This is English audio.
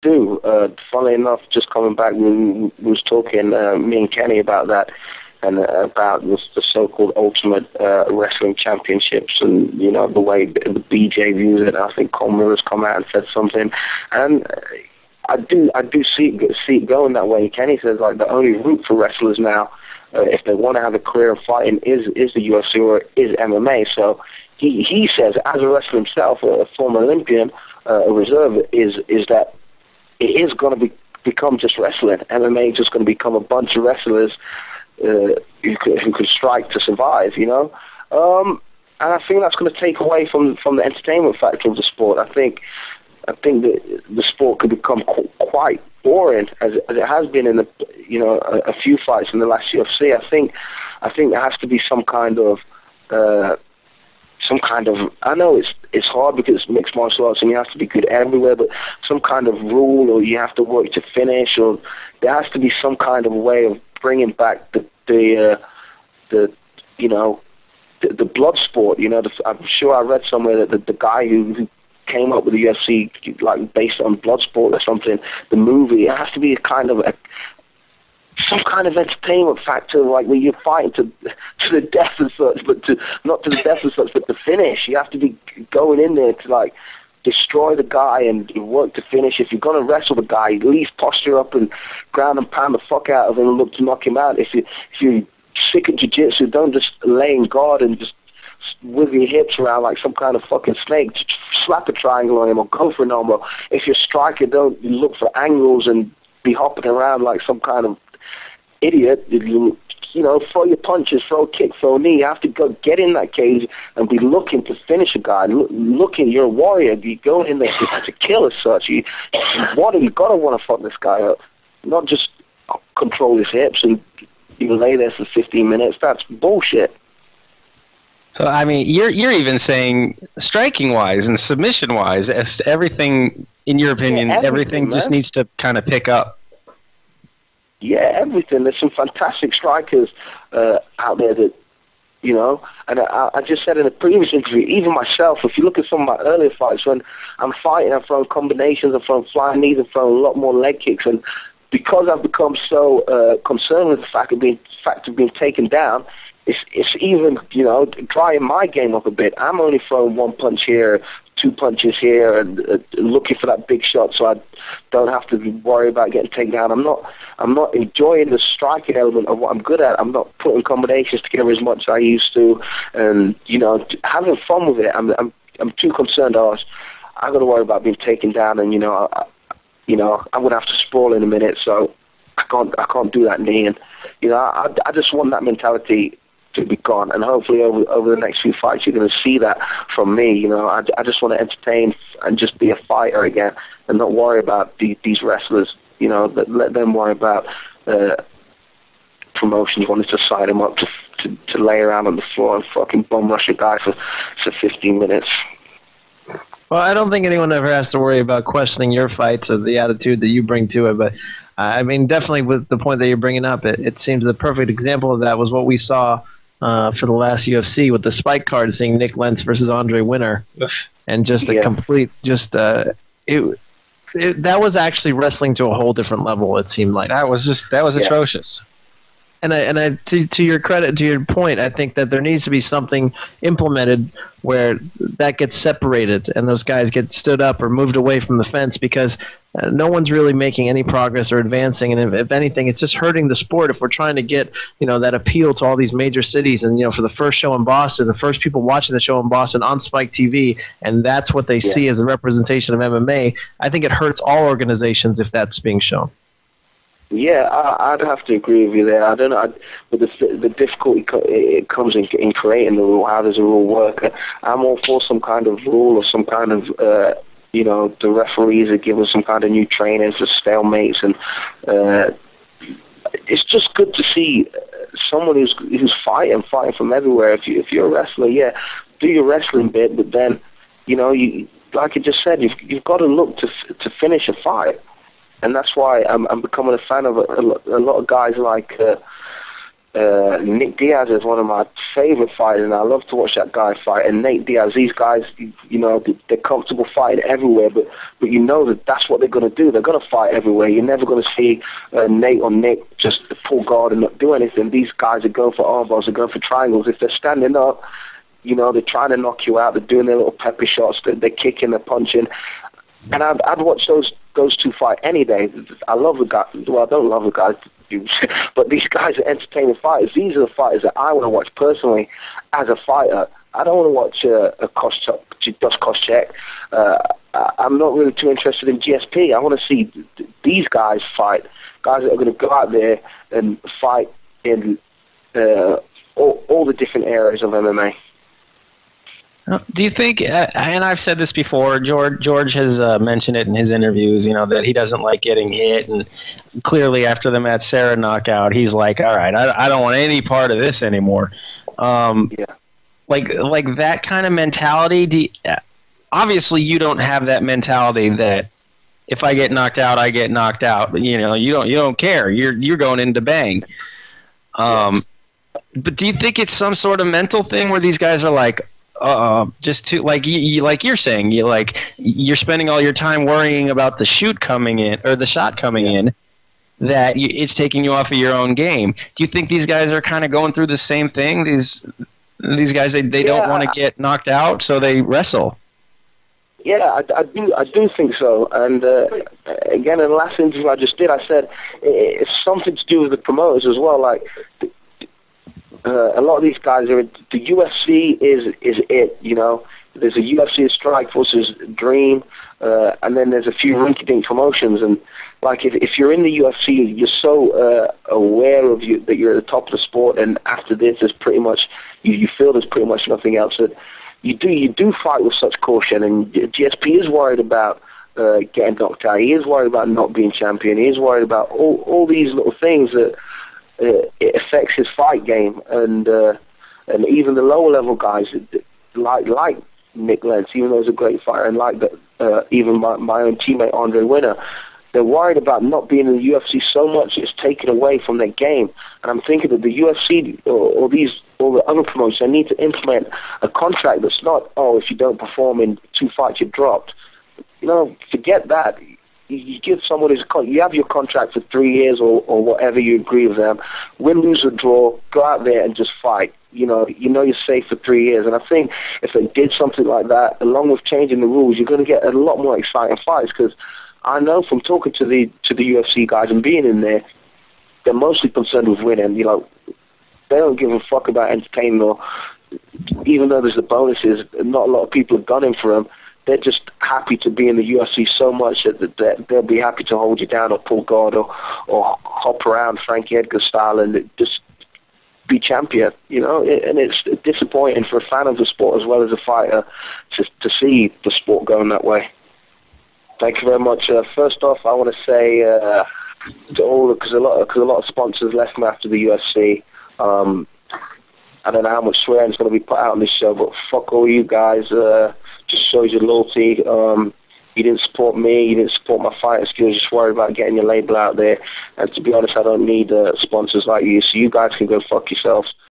do. Funnily enough, just coming back, we was talking, me and Kenny, about that, and about the so-called Ultimate Wrestling Championships, and the way the BJ views it. I think Coleman has come out and said something, and I do see it going that way. Kenny says like the only route for wrestlers now, if they want to have a career of fighting, is the UFC or is MMA. So he says, as a wrestler himself, a former Olympian, a reserve, is that it is going to become just wrestling. MMA is just going to become a bunch of wrestlers who could strike to survive, and I think that's going to take away from the entertainment factor of the sport. I think that the sport could become quite boring, as it has been in a few fights in the last UFC. I think there has to be some kind of I know it's hard because it's mixed martial arts and you have to be good everywhere, but some kind of rule, or you have to work to finish, or there has to be some kind of way of bringing back the blood sport. I'm sure I read somewhere that the guy who came up with the UFC, like based on Bloodsport or something, the movie, it has to be a kind of some kind of entertainment factor, like where you're fighting to the death and such, but not to the death and such, but the finish. You have to be going in there to like destroy the guy and work to finish. If you're going to wrestle the guy, at least posture up and ground and pound the fuck out of him and look to knock him out. If you're sick at jiu-jitsu, don't just lay in guard and just wiggle your hips around like some kind of fucking snake. Just slap a triangle on him or go for an elbow. If you're a striker, don't look for angles and be hopping around like some kind of idiot. Throw your punches, throw a kick, throw a knee. You have to go get in that cage and be looking to finish a guy. Looking, you're a warrior. You go in there to kill as such. You gotta want to fuck this guy up, not just control his hips and you lay there for 15 minutes. That's bullshit. So I mean, you're even saying striking-wise and submission-wise, as everything, in your opinion, everything just needs to kind of pick up. Yeah, everything. There's some fantastic strikers out there that, and I just said in a previous interview, even myself, if you look at some of my earlier fights, when I'm fighting, I'm throwing combinations, I'm throwing flying knees, I'm throwing a lot more leg kicks, and because I've become so concerned with the fact of being taken down, it's even, drying my game up a bit. I'm only throwing one punch here, two punches here, and looking for that big shot, so I don't have to worry about getting taken down. I'm not enjoying the striking element of what I'm good at. I'm not putting combinations together as much as I used to, and having fun with it. I'm too concerned. I'm going to worry about being taken down, and I'm going to have to sprawl in a minute, so I can't do that knee. And I just want that mentality to be gone, and hopefully over the next few fights you're going to see that from me. I just want to entertain and just be a fighter again, and not worry about these wrestlers. Let them worry about promotions wanting to sign them up to lay around on the floor and fucking bum rush a guy for 15 minutes. Well, I don't think anyone ever has to worry about questioning your fights or the attitude that you bring to it, but I mean, definitely with the point that you're bringing up, it seems the perfect example of that was what we saw for the last UFC with the Spike card, seeing Nick Lentz versus Andre Winner, and just a complete, that was actually wrestling to a whole different level. It seemed like that was atrocious. And I to your credit, to your point, I think that there needs to be something implemented where that gets separated and those guys get stood up or moved away from the fence, because no one's really making any progress or advancing. And if anything, it's just hurting the sport. If we're trying to get that appeal to all these major cities, and for the first show in Boston, the first people watching the show in Boston on Spike TV, and that's what they see as a representation of MMA, I think it hurts all organizations if that's being shown. Yeah, I'd have to agree with you there. I don't know, but the difficulty it comes in creating the rule. How does a rule work? I'm all for some kind of rule or some kind of, the referees are given some kind of new training for stalemates, and it's just good to see someone who's fighting from everywhere. If you're a wrestler, do your wrestling bit, but then, you like I just said, you've got to look to finish a fight. And that's why I'm becoming a fan of a lot of guys like Nick Diaz is one of my favorite fighters, and I love to watch that guy fight. And Nate Diaz, these guys, you know, they're comfortable fighting everywhere, but you know that that's what they're going to do. They're going to fight everywhere. You're never going to see Nate or Nick just pull guard and not do anything. These guys are going for arm bars, they're going for triangles. If they're standing up, you know, they're trying to knock you out. They're doing their little pepper shots. They're kicking, they're punching. And I'd watch those two fight any day. I love the guy. Well, I don't love the guys, but these guys are entertaining fighters. These are the fighters that I want to watch personally as a fighter. I don't want to watch Dos Koscheck. I'm not really too interested in GSP. I want to see these guys fight. Guys that are going to go out there and fight in all the different areas of MMA. Do you think, and I've said this before, George has mentioned it in his interviews, you know, that he doesn't like getting hit, and clearly after the Matt Serra knockout, he's like, all right, I don't want any part of this anymore. Yeah. Like that kind of mentality, obviously you don't have that mentality that if I get knocked out, I get knocked out. You know, you don't care. You're going in to bang. But do you think it's some sort of mental thing where these guys are like, just to like you're saying, you're spending all your time worrying about the shoot coming in or the shot coming in, that it's taking you off of your own game. Do you think these guys are kind of going through the same thing? These guys, they don't want to get knocked out, so they wrestle. Yeah, I do think so. And again, in the last interview I just did, I said it's something to do with the promoters as well. Like a lot of these guys the UFC is it, you know. There's a UFC Strikeforce, there's Dream, and then there's a few rinky-dink promotions. And like if you're in the UFC, you're so aware of that you're at the top of the sport, and after this, there's pretty much you feel there's pretty much nothing else. That you do fight with such caution, and GSP is worried about getting knocked out. He is worried about not being champion. He is worried about all these little things that it affects his fight game, and even the lower level guys like Nick Lentz, even though he's a great fighter, and like even my own teammate Andre Winner, they're worried about not being in the UFC so much it's taken away from their game. And I'm thinking that the UFC or the other promotions, they need to implement a contract that's not, if you don't perform in 2 fights, you're dropped. You know, forget that. You give someone you have your contract for 3 years or whatever you agree with them. Win, lose, or draw, go out there and just fight. You know you're safe for 3 years. And I think if they did something like that, along with changing the rules, you're going to get a lot more exciting fights. Because I know from talking to the UFC guys and being in there, they're mostly concerned with winning. You know, they don't give a fuck about entertainment, or even though there's the bonuses, not a lot of people are gunning for them. They're just happy to be in the UFC so much that they'll be happy to hold you down or pull guard or hop around Frankie Edgar style and just be champion, you know. And it's disappointing for a fan of the sport as well as a fighter to see the sport going that way. Thank you very much. First off, I want to say to all, because a lot of sponsors left me after the UFC. I don't know how much swearing is going to be put out on this show, but fuck all you guys. Just shows your loyalty. You didn't support me. You didn't support my fighting skills. Just worried about getting your label out there. And to be honest, I don't need sponsors like you. So you guys can go fuck yourselves.